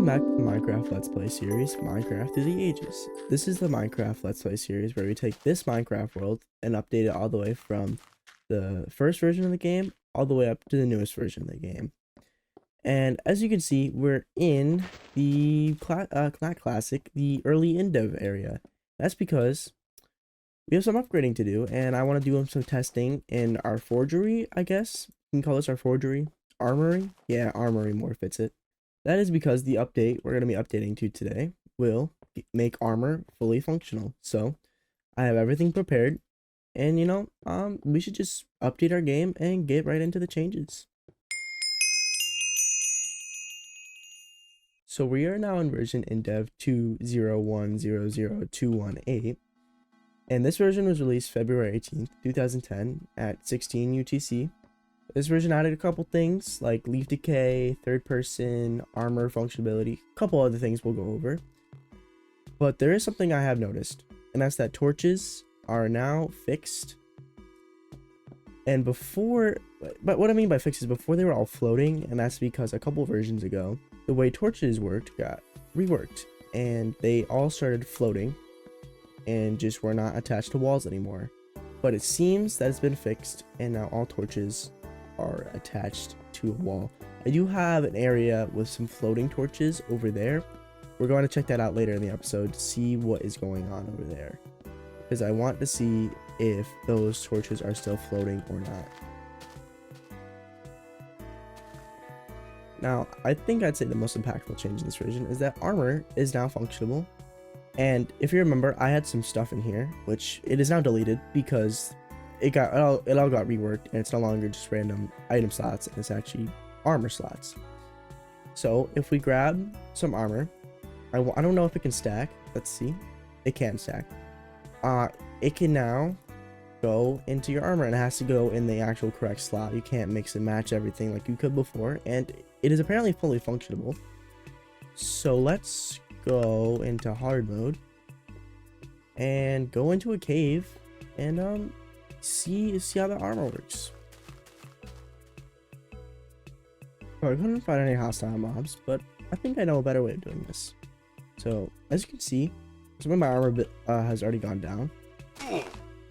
Welcome back to the Minecraft Let's Play series, Minecraft Through the Ages. This is the Minecraft Let's Play series where we take this Minecraft world and update it all the way from the first version of the game all the way up to the newest version of the game. And as you can see, we're in the not classic, the early in-dev area. That's because we have some upgrading to do, and I want to do some testing in our forgery, I guess. You can call this our forgery. Armory? Yeah, armory more fits it. That is because the update we're going to be updating to today will make armor fully functional. So I have everything prepared, and we should just update our game and get right into the changes. So we are now in version indev 201000218, and this version was released February 18th, 2010 at 16 UTC. This version added a couple things like leaf decay, third person, armor functionality, a couple other things we'll go over. But there is something I have noticed, and that's that torches are now fixed. And before, but what I mean by fixed is before they were all floating, and that's because a couple versions ago, the way torches worked got reworked, and they all started floating and just were not attached to walls anymore. But it seems that it's been fixed, and now all torches are attached to a wall. I do have an area with some floating torches over there. We're going to check that out later in the episode to see what is going on over there, because I want to see if those torches are still floating or not. Now, I think I'd say the most impactful change in this version is that armor is now functionable. And if you remember, I had some stuff in here, which it is now deleted because it all got reworked, and it's no longer just random item slots, and it's actually armor slots. So if we grab some armor, I don't know if it can stack. Let's see. It can stack. It can now go into your armor, and it has to go in the actual correct slot. You can't mix and match everything like you could before, and it is apparently fully functionable. So let's go into hard mode and go into a cave and see how the armor works. Oh, I couldn't find any hostile mobs, but I think I know a better way of doing this. So as you can see, some of my armor has already gone down,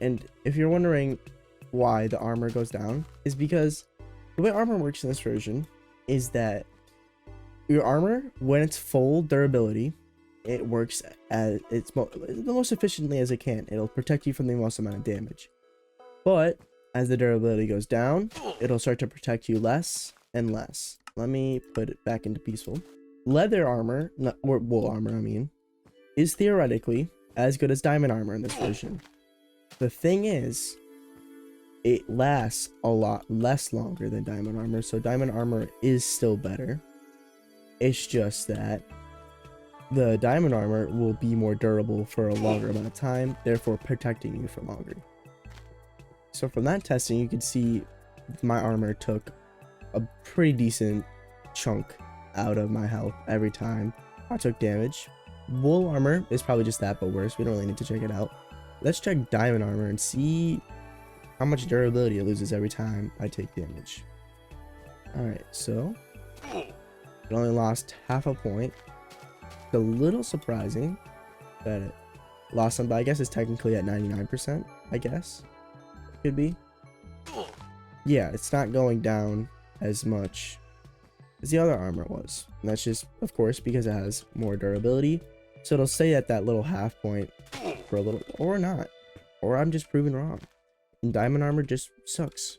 and if you're wondering why the armor goes down, is because the way armor works in this version is that your armor, when it's full durability, it works as the most efficiently as it can. It'll protect you from the most amount of damage. But as the durability goes down, it'll start to protect you less and less. Let me put it back into peaceful. Leather armor, or wool armor, I mean, is theoretically as good as diamond armor in this version. The thing is, it lasts a lot longer than diamond armor, so diamond armor is still better. It's just that the diamond armor will be more durable for a longer amount of time, therefore protecting you for longer. So from that testing, you can see my armor took a pretty decent chunk out of my health every time I took damage. Wool armor is probably just that, but worse. We don't really need to check it out. Let's check diamond armor and see how much durability it loses every time I take damage. Alright, so it only lost half a point. It's a little surprising that it lost some, but I guess it's technically at 99%, I guess. Could be. Yeah, it's not going down as much as the other armor was, and that's just, of course, because it has more durability. So it'll stay at that little half point for a little, or not, or I'm just proven wrong, and diamond armor just sucks.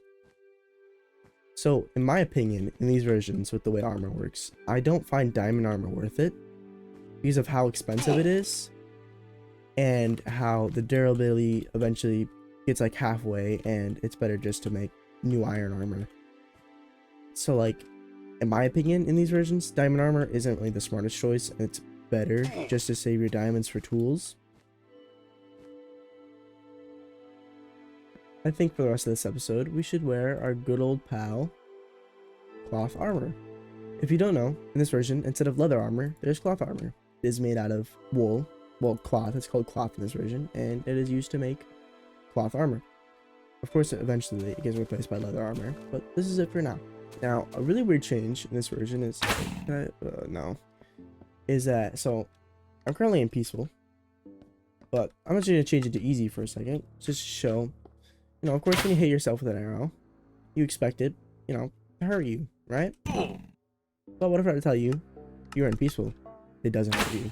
So in my opinion, in these versions with the way armor works, I don't find diamond armor worth it because of how expensive it is and how the durability eventually gets like halfway, and it's better just to make new iron armor. So like, in my opinion, in these versions, diamond armor isn't really the smartest choice, and it's better just to save your diamonds for tools. I think for the rest of this episode, we should wear our good old pal cloth armor. If you don't know, in this version, instead of leather armor, there's cloth armor. It is made out of wool, well, cloth. It's called cloth in this version, and it is used to make cloth armor. Of course, eventually it gets replaced by leather armor, but this is it for now. Now, a really weird change in this version is no. is that, so I'm currently in peaceful, but I'm actually gonna change it to easy for a second, just to show, you know, of course when you hit yourself with an arrow, you expect it, you know, to hurt you, right? But what if I were to tell you you're in peaceful, it doesn't hurt you.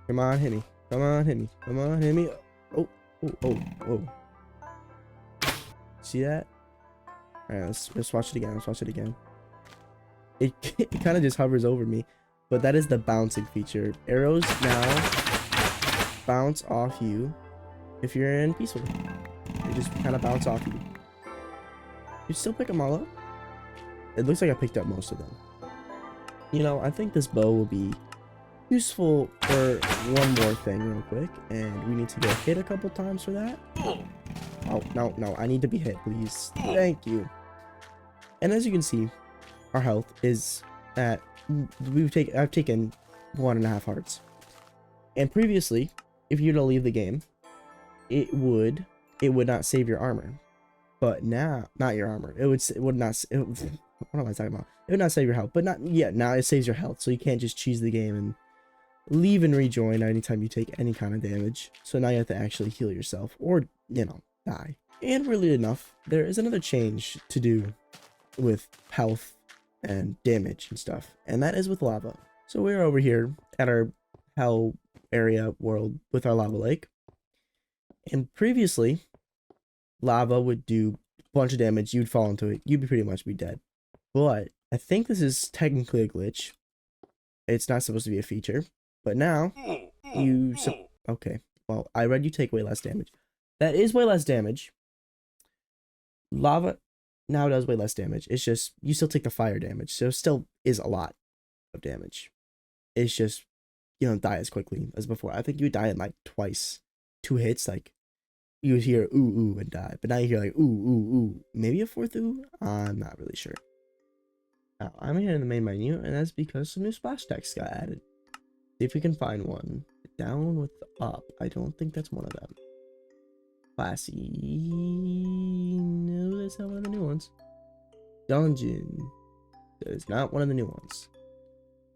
Come on, hit me. Come on, hit me. Come on, hit me. Oh, oh, oh, oh. See that? Alright, let's watch it again. Let's watch it again. It kind of just hovers over me, but that is the bouncing feature. Arrows now bounce off you if you're in peaceful. They just kind of bounce off you. You still pick them all up? It looks like I picked up most of them. You know, I think this bow will be useful for one more thing real quick, and we need to get hit a couple times for that. Oh, no, I need to be hit, please. Thank you. And as you can see, our health is at, I've taken 1.5 hearts. And previously, if you were to leave the game, it would not save your armor. But now, not your armor. It would not, what am I talking about? It would not save your health, but now it saves your health, so you can't just cheese the game and leave and rejoin anytime you take any kind of damage. So now you have to actually heal yourself, or, you know, die. And weirdly enough, there is another change to do with health and damage and stuff, and that is with lava. So we're over here at our hell area world with our lava lake, and previously lava would do a bunch of damage. You'd fall into it, you'd pretty much be dead. But I think this is technically a glitch. It's not supposed to be a feature, but now okay, well, I read you take way less damage. That is way less damage. Lava now does way less damage. It's just you still take the fire damage, so it still is a lot of damage. It's just you don't die as quickly as before. I think you die in like twice, 2 hits, like you would hear ooh ooh and die, but now you hear like ooh ooh ooh, maybe a 4th ooh. I'm not really sure. Now I'm here in the main menu, and that's because some new splash text got added. See if we can find one. Down with up. I don't think that's one of them. Classy. No, that's not one of the new ones. Dungeon. That is not one of the new ones.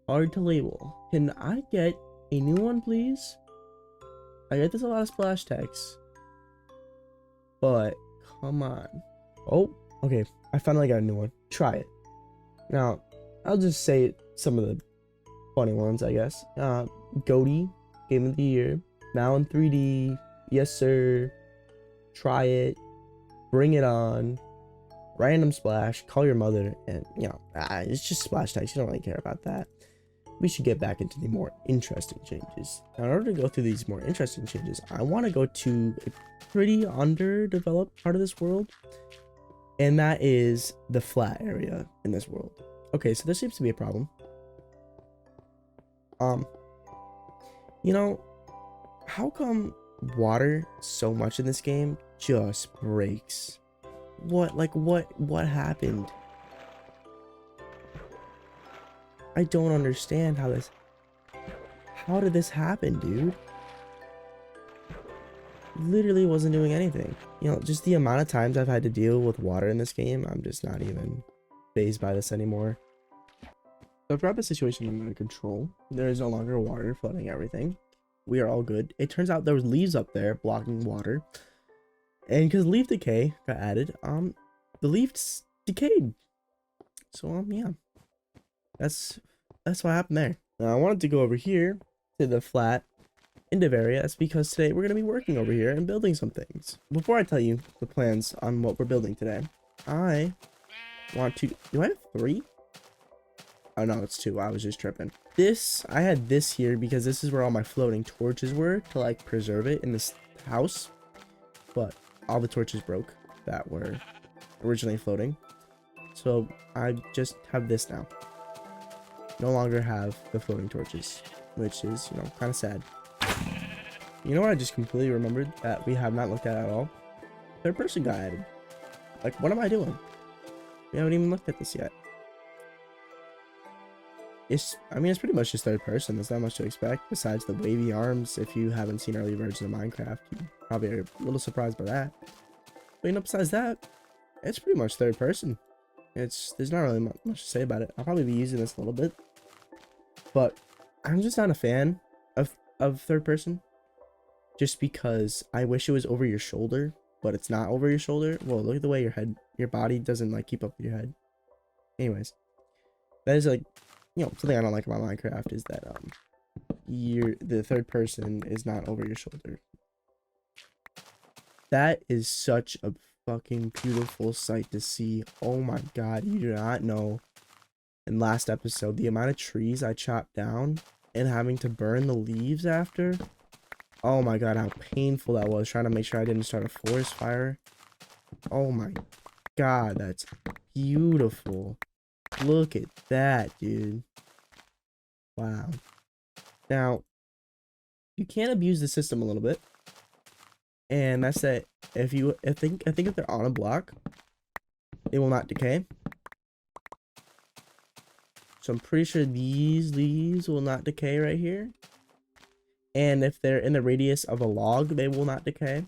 Hard to label. Can I get a new one, please? I get there's a lot of splash text, but come on. Oh, okay. I finally got a new one. Try it. Now, I'll just say some of the funny ones, I guess. Goaty, Game of the Year, now in 3D, yes sir, try it, bring it on, random splash, call your mother, and you know, it's just splash text. You don't really care about that. We should get back into the more interesting changes. Now, in order to go through these more interesting changes, I want to go to a pretty underdeveloped part of this world, and that is the flat area in this world. Okay, so there seems to be a problem. You know, how come water so much in this game just breaks? What happened? I don't understand how did this happen, dude? Literally wasn't doing anything. You know, just the amount of times I've had to deal with water in this game, I'm just not even fazed by this anymore. So I've got the situation under control. There is no longer water flooding everything. We are all good. It turns out there was leaves up there blocking water, and because leaf decay got added, the leaves decayed. So yeah, that's what happened there. Now I wanted to go over here to the flat end of area. That's because today we're gonna be working over here and building some things. Before I tell you the plans on what we're building today, I want to. Do I have 3? Oh no, it's 2. I was just tripping. I had this here because this is where all my floating torches were to like preserve it in this house, but all the torches broke that were originally floating, so I just have this now. No longer have the floating torches, which is, you know, kind of sad. You know what I just completely remembered that we have not looked at all? Third person got added. Like, what am I doing? We haven't even looked at this yet. I mean, it's pretty much just third person. There's not much to expect besides the wavy arms. If you haven't seen early versions of Minecraft, you probably are a little surprised by that. But you know, besides that, it's pretty much third person. There's not really much to say about it. I'll probably be using this a little bit. but I'm just not a fan of third person, just because I wish it was over your shoulder, but it's not over your shoulder. Well, look at the way your body doesn't like keep up with your head. Anyways, that is like, you know, something I don't like about Minecraft is that the third person is not over your shoulder. That is such a fucking beautiful sight to see. Oh my god, you do not know. In last episode, the amount of trees I chopped down and having to burn the leaves after. Oh my god, how painful that was, trying to make sure I didn't start a forest fire. Oh my god, that's beautiful. Look at that, dude. Wow. Now, you can abuse the system a little bit. And that's that if you I think if they're on a block, they will not decay. So I'm pretty sure these leaves will not decay right here. And if they're in the radius of a log, they will not decay.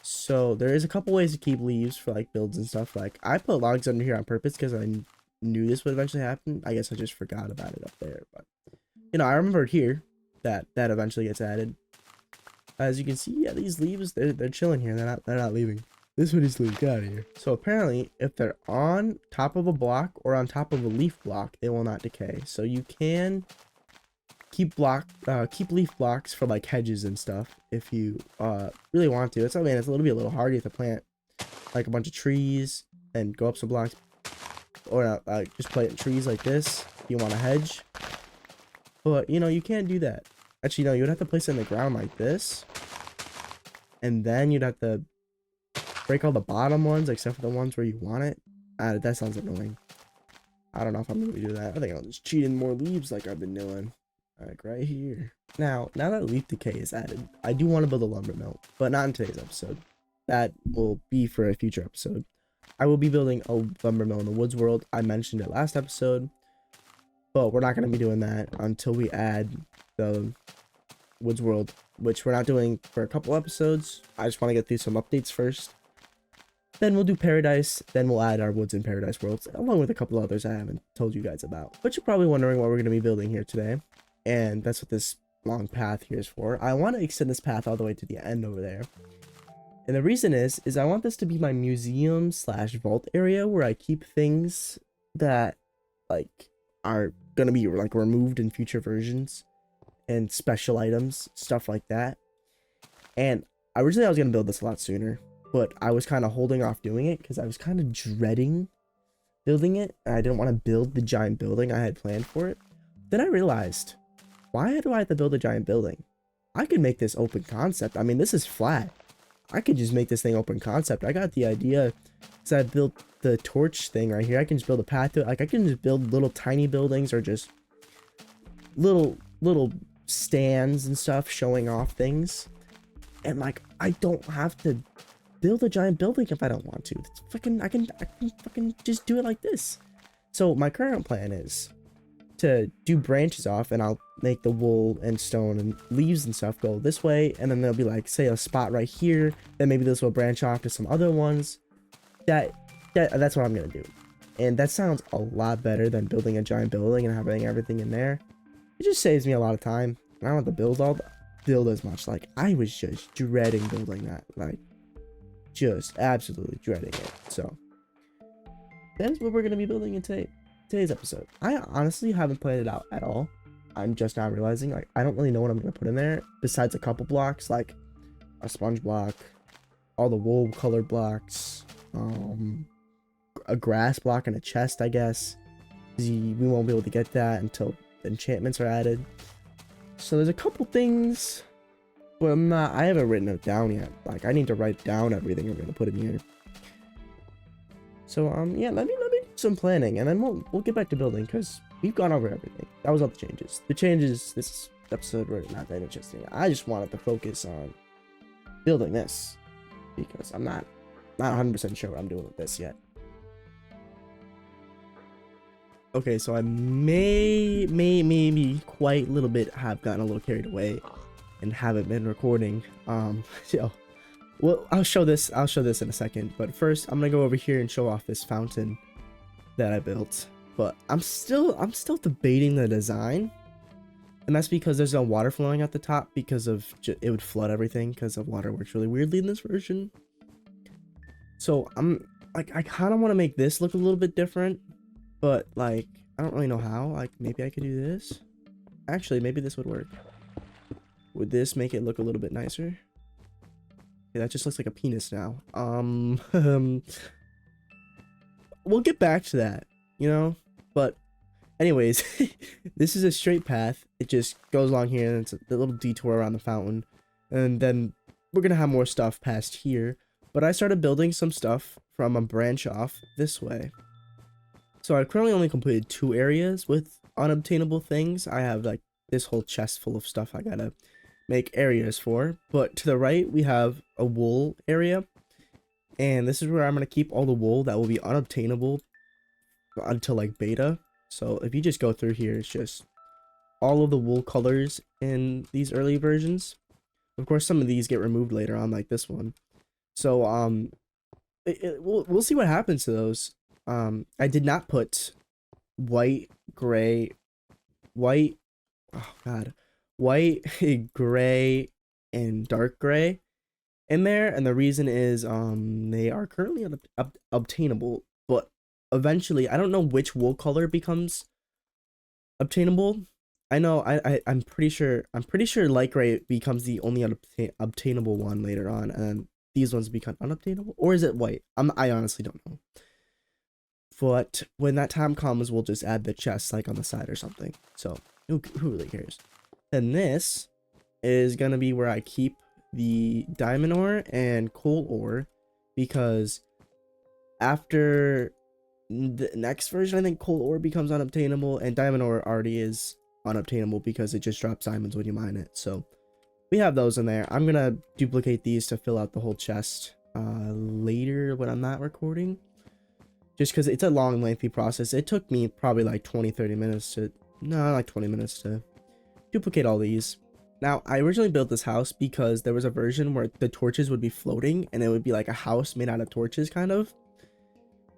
So there is a couple ways to keep leaves for like builds and stuff. Like I put logs under here on purpose because I knew this would eventually happen. I guess I just forgot about it up there, but you know, I remembered here that eventually gets added. As you can see, yeah, these leaves, they're chilling here. They're not leaving. This one is leaving. Get out of here. So apparently, if they're on top of a block or on top of a leaf block, they will not decay. So you can keep leaf blocks for like hedges and stuff if you really want to. It's, I mean, it's a little hard. You have to plant like a bunch of trees and go up some blocks, or just plant trees like this if you want a hedge. But you know, you can't do that. Actually, no, you would have to place it in the ground like this. And then you'd have to break all the bottom ones except for the ones where you want it. That sounds annoying. I don't know if I'm going to do that. I think I'll just cheat in more leaves like I've been doing. Like right here. Now that leaf decay is added, I do want to build a lumber mill. But not in today's episode. That will be for a future episode. I will be building a lumber mill in the woods world. I mentioned it last episode. But we're not going to be doing that until we add the woods world, which we're not doing for a couple episodes. I just want to get through some updates first. Then we'll do paradise. Then we'll add our woods and paradise worlds, along with a couple others I haven't told you guys about. But you're probably wondering what we're going to be building here today. And that's what this long path here is for. I want to extend this path all the way to the end over there. And the reason is I want this to be my museum / vault area where I keep things that like are going to be like removed in future versions. And special items, stuff like that. And originally I was going to build this a lot sooner, but I was kind of holding off doing it because I was kind of dreading building it. And I didn't want to build the giant building I had planned for it. Then I realized, why do I have to build a giant building? I could make this open concept. I mean, this is flat. I could just make this thing open concept. I got the idea because I built the torch thing right here. I can just build a path to it. Like I can just build little tiny buildings or just little stands and stuff showing off things, and like I don't have to build a giant building if I don't want to. It's fucking I can fucking just do it like this. So my current plan is to do branches off, and I'll make the wool and stone and leaves and stuff go this way, and then there'll be like, say, a spot right here, then maybe this will branch off to some other ones. That's what I'm gonna do, and that sounds a lot better than building a giant building and having everything in there. It just saves me a lot of time. And I don't have to build as much. Like I was just dreading building that. Like just absolutely dreading it. So that's what we're gonna be building in today's episode. I honestly haven't planned it out at all. I'm just now realizing like I don't really know what I'm gonna put in there besides a couple blocks, like a sponge block, all the wool colored blocks, a grass block and a chest, I guess. We won't be able to get that until enchantments are added. So there's a couple things, but I haven't written it down yet. Like I need to write down everything I'm gonna put in here. So yeah, let me do some planning, and then we'll get back to building because we've gone over everything. That was all the changes. The changes this episode were not that interesting. I just wanted to focus on building this because I'm not 100% sure what I'm doing with this yet. Okay, so I maybe quite a little bit have gotten a little carried away and haven't been recording. So, well, I'll show this in a second. But first, I'm gonna go over here and show off this fountain that I built. but I'm still debating the design. And that's because there's no water flowing at the top because of it would flood everything because of water works really weirdly in this version. So I'm like, I kind of want to make this look a little bit different, but like, I don't really know how. Like maybe I could do this. Actually, maybe this would work. Would this make it look a little bit nicer? Yeah, that just looks like a penis now. We'll get back to that, you know, but anyways, this is a straight path. It just goes along here and it's a little detour around the fountain. And then we're going to have more stuff past here. But I started building some stuff from a branch off this way. So I've currently only completed 2 areas with unobtainable things. I have like this whole chest full of stuff I gotta make areas for. But to the right, we have a wool area. And this is where I'm going to keep all the wool that will be unobtainable until like beta. So if you just go through here, it's just all of the wool colors in these early versions. Of course, some of these get removed later on, like this one. So we'll see what happens to those. I did not put white, gray, white, oh god, white, gray, and dark gray in there, and the reason is they are currently obtainable, but eventually I don't know which wool color becomes obtainable. I know I'm pretty sure light gray becomes the only obtainable one later on, and these ones become unobtainable, or is it white? I honestly don't know. But when that time comes, we'll just add the chest like on the side or something. So who really cares? And this is gonna be where I keep the diamond ore and coal ore, because after the next version, I think coal ore becomes unobtainable, and diamond ore already is unobtainable because it just drops diamonds when you mine it. So we have those in there. I'm gonna duplicate these to fill out the whole chest later when I'm not recording, just because it's a long lengthy process. It took me probably like 20-30 minutes to, no, like 20 minutes to duplicate all these. Now, I originally built this house because there was a version where the torches would be floating and it would be like a house made out of torches kind of.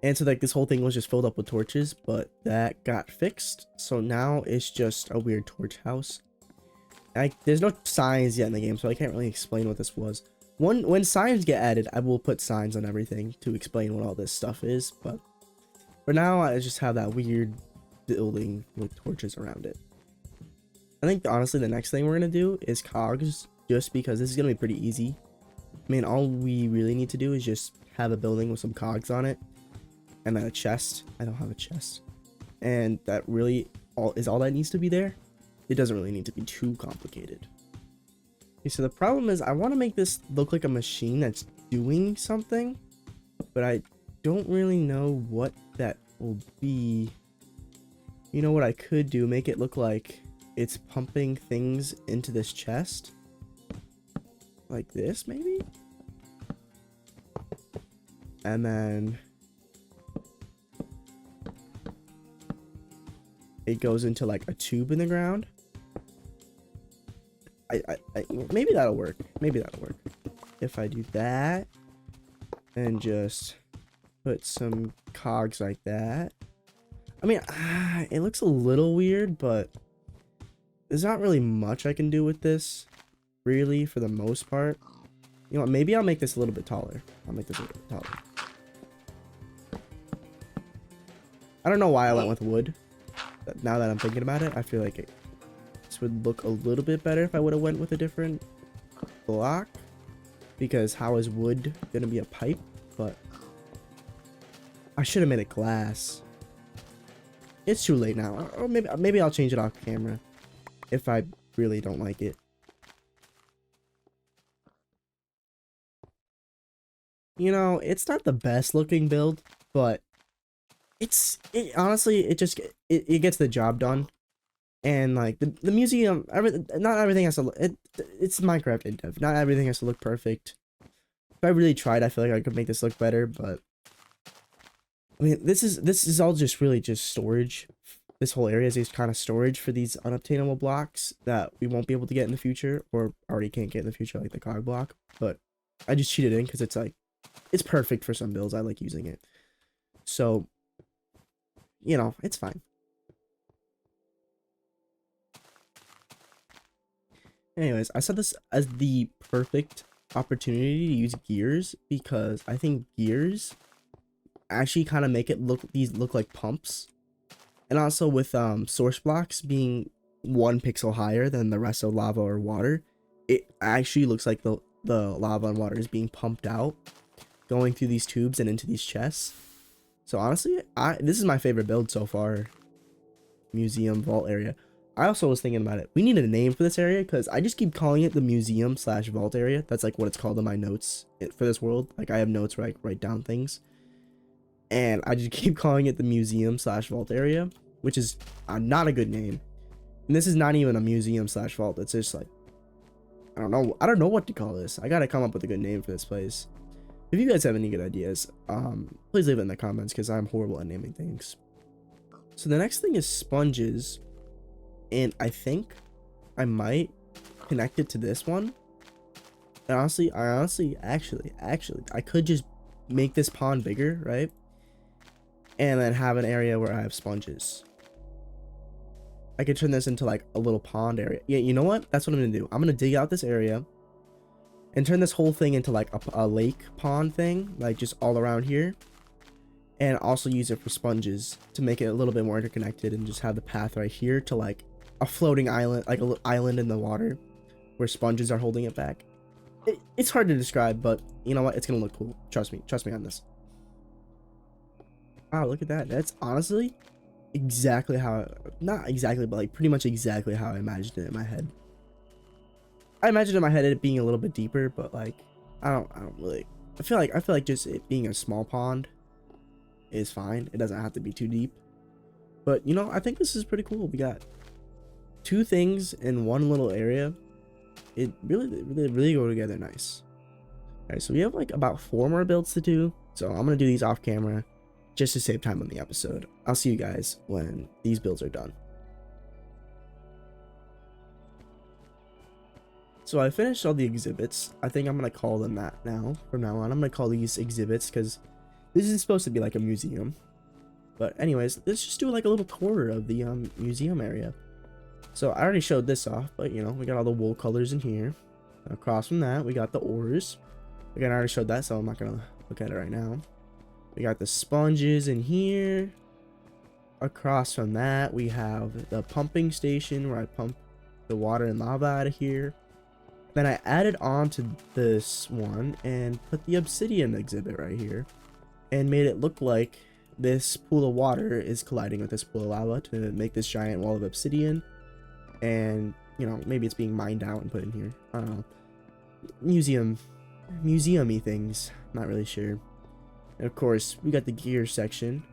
And so like this whole thing was just filled up with torches, but that got fixed. So now it's just a weird torch house. There's no signs yet in the game, so I can't really explain what this was. When signs get added, I will put signs on everything to explain what all this stuff is. But for now, I just have that weird building with torches around it. I think honestly the next thing we're gonna do is cogs, just because this is gonna be pretty easy. I mean, all we really need to do is just have a building with some cogs on it, and then a chest. I don't have a chest, and that really all that needs to be there. It doesn't really need to be too complicated. Okay, so the problem is I want to make this look like a machine that's doing something, but I don't really know what that will be. You know what I could do? Make it look like it's pumping things into this chest. Like this, maybe? And then it goes into like a tube in the ground. Maybe that'll work. Maybe that'll work. If I do that and just put some cogs like that. I mean, it looks a little weird, but there's not really much I can do with this, really, for the most part. You know what, maybe I'll make this a little bit taller. I'll make this a little bit taller. I don't know why I went with wood. But now that I'm thinking about it, I feel like this would look a little bit better if I would have went with a different block. Because how is wood gonna be a pipe? But I should have made it glass. It's too late now. Or maybe I'll change it off camera if I really don't like it. You know, it's not the best looking build, but honestly, it gets the job done. And like the museum, not everything has to look, it's Minecraft in dev. Not everything has to look perfect. If I really tried, I feel like I could make this look better, but I mean, this is all just really just storage. This whole area is just kind of storage for these unobtainable blocks that we won't be able to get in the future, or already can't get in the future, like the cog block. But I just cheated in because it's like, it's perfect for some builds. I like using it. So you know, it's fine. Anyways, I saw this as the perfect opportunity to use gears because I think gears actually kind of make it look like pumps. And also with source blocks being 1 pixel higher than the rest of lava or water, it actually looks like the lava and water is being pumped out, going through these tubes and into these chests. So honestly, this is my favorite build so far. Museum vault area. I also was thinking about it. We need a name for this area because I just keep calling it the museum / vault area. That's like what it's called in my notes for this world. Like I have notes where I write down things. And I just keep calling it the museum / vault area, which is not a good name. And this is not even a museum / vault. It's just like, I don't know what to call this. I gotta come up with a good name for this place. If you guys have any good ideas, please leave it in the comments because I'm horrible at naming things. So the next thing is sponges, and I think I might connect it to this one. And honestly, actually, I could just make this pond bigger, right? And then have an area where I have sponges. I could turn this into like a little pond area. Yeah, you know what? That's what I'm gonna do. I'm gonna dig out this area and turn this whole thing into like a lake pond thing, like just all around here. And also use it for sponges to make it a little bit more interconnected and just have the path right here to like a floating island, like a little island in the water where sponges are holding it back. It's hard to describe, but you know what? It's gonna look cool. Trust me on this. Wow, look at that. That's honestly exactly how, not exactly, but like pretty much exactly how I imagined it in my head. I imagined in my head it being a little bit deeper, but like I don't really, I feel like just it being a small pond is fine. It doesn't have to be too deep. But you know, I think this is pretty cool. We got 2 things in one little area. It really go together nice. Alright, so we have like about 4 more builds to do. So I'm gonna do these off camera just to save time on the episode. I'll see you guys when these builds are done. So I finished all the exhibits. I think I'm gonna call them that now. From now on, I'm gonna call these exhibits because this is supposed to be like a museum. But anyways, let's just do like a little tour of the museum area. So I already showed this off, but you know, we got all the wool colors in here. Across from that, we got the ores. Again, I already showed that, so I'm not gonna look at it right now. We got the sponges in here. Across from that, we have the pumping station where I pump the water and lava out of here. Then I added on to this one and put the obsidian exhibit right here and made it look like this pool of water is colliding with this pool of lava to make this giant wall of obsidian. And you know, maybe it's being mined out and put in here. I don't know. Museum-y things. Not really sure. And of course, we got the gear section,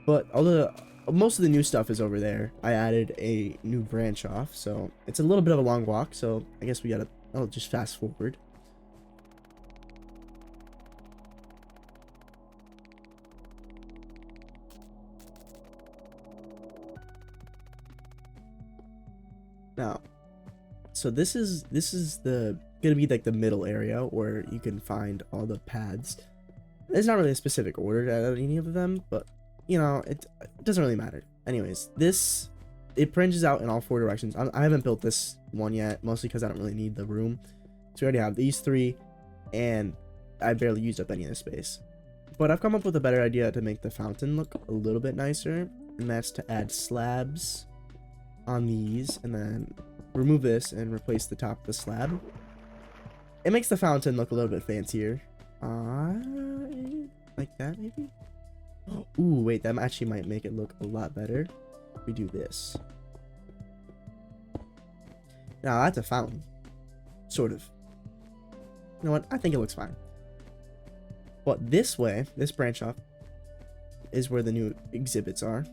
but although most of the new stuff is over there, I added a new branch off, so it's a little bit of a long walk. So I guess we gotta, I'll just fast forward. Now, so this is gonna be like the middle area where you can find all the paths. There's not really a specific order to any of them, but you know, it doesn't really matter. Anyways, it branches out in all 4 directions. I haven't built this one yet, mostly because I don't really need the room. So we already have these 3, and I barely used up any of the space. But I've come up with a better idea to make the fountain look a little bit nicer, and that's to add slabs on these, and then remove this and replace the top of the slab. It makes the fountain look a little bit fancier. Like that, maybe? Ooh, wait, that actually might make it look a lot better if we do this. Now, that's a fountain. Sort of. You know what? I think it looks fine. But this way, this branch off, is where the new exhibits are.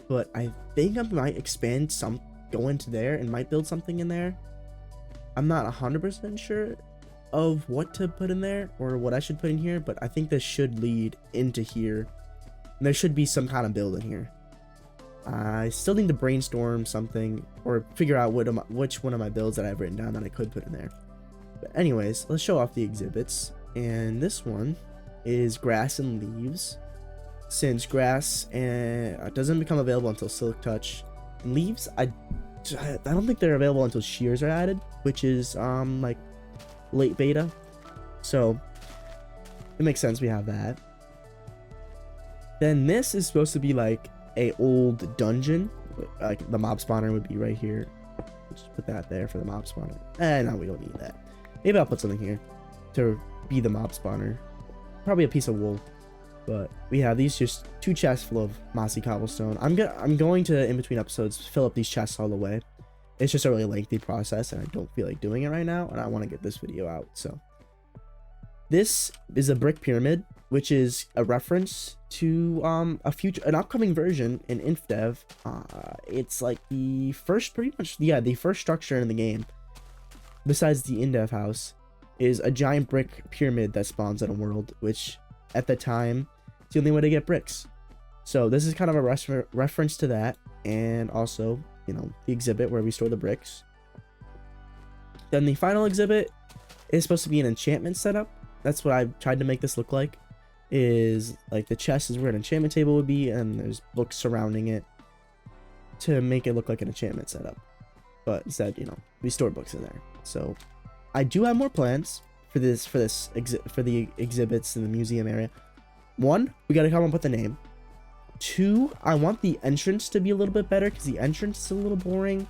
But I think I might expand some, go into there, and might build something in there. I'm not 100% sure of what to put in there or what I should put in here, but I think this should lead into here. And there should be some kind of build in here. I still need to brainstorm something or figure out which one of my builds that I've written down that I could put in there. But anyways, let's show off the exhibits. And this one is grass and leaves. since grass and doesn't become available until Silk Touch. And leaves, I don't think they're available until shears are added, which is like late beta. So it makes sense we have that. Then this is supposed to be like a old dungeon. Like the mob spawner would be right here. Just put that there for the mob spawner. No, we don't need that. Maybe I'll put something here to be the mob spawner. Probably a piece of wool. But we have these just 2 chests full of mossy cobblestone. I'm going to, in between episodes, fill up these chests all the way. It's just a really lengthy process, and I don't feel like doing it right now, and I want to get this video out. So this is a brick pyramid, which is a reference to an upcoming version in InfDev. It's like the first, the first structure in the game, besides the InDev house, is a giant brick pyramid that spawns in a world, which at the time, it's the only way to get bricks. So this is kind of a reference to that, and also, you know, the exhibit where we store the bricks. Then the final exhibit is supposed to be an enchantment setup. That's what I've tried to make this look like. Is like the chest is where an enchantment table would be, and there's books surrounding it to make it look like an enchantment setup. But instead, you know, we store books in there. So I do have more plans for the exhibits in the museum area. 1, we got to come up with a name. 2, I want the entrance to be a little bit better because the entrance is a little boring.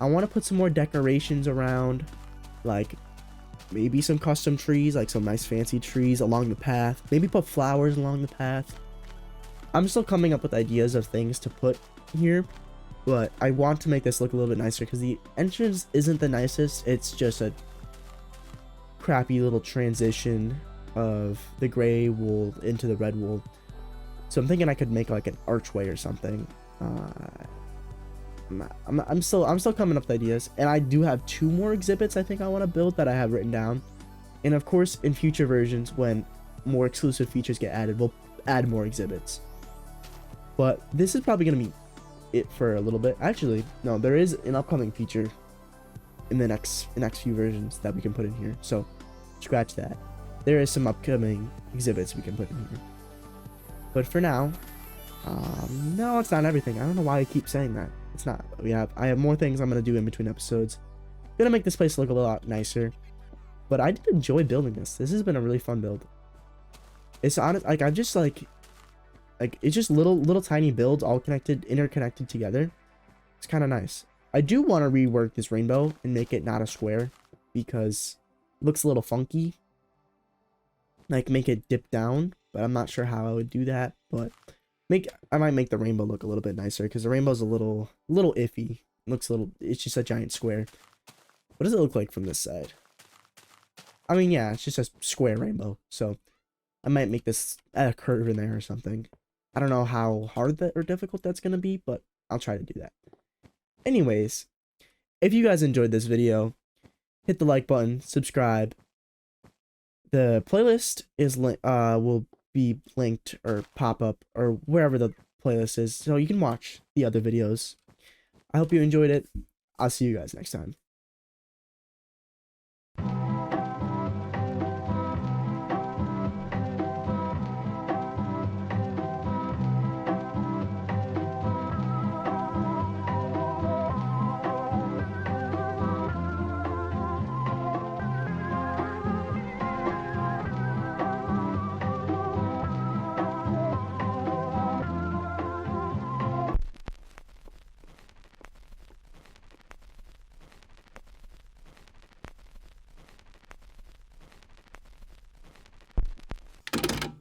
I want to put some more decorations around, like maybe some custom trees, like some nice fancy trees along the path. Maybe put flowers along the path. I'm still coming up with ideas of things to put here, but I want to make this look a little bit nicer because the entrance isn't the nicest. It's just a crappy little transition of the gray wool into the red wool. So I'm thinking I could make like an archway or something. I'm still coming up with ideas, and I do have 2 more exhibits I think I want to build that I have written down. And of course, in future versions, when more exclusive features get added, we'll add more exhibits. But this is probably gonna be it for a little bit. Actually, no, there is an upcoming feature in the next few versions that we can put in here. So scratch that. There is some upcoming exhibits we can put in here. But for now, no, it's not everything. I don't know why I keep saying that. It's not. I have more things I'm gonna do in between episodes. Gonna make this place look a lot nicer. But I did enjoy building this. This has been a really fun build. It's honest, like I'm just like it's just little tiny builds all interconnected together. It's kind of nice. I do want to rework this rainbow and make it not a square because it looks a little funky. Like make it dip down, but I'm not sure how I would do that. But I might make the rainbow look a little bit nicer because the rainbow's a little iffy. It looks a little. It's just a giant square. What does it look like from this side? I mean, yeah, it's just a square rainbow. So I might make this a curve in there or something. I don't know how hard that or difficult that's gonna be, but I'll try to do that. Anyways, if you guys enjoyed this video, hit the like button, subscribe. The playlist is will be linked or pop up or wherever the playlist is, so you can watch the other videos. I hope you enjoyed it. I'll see you guys next time.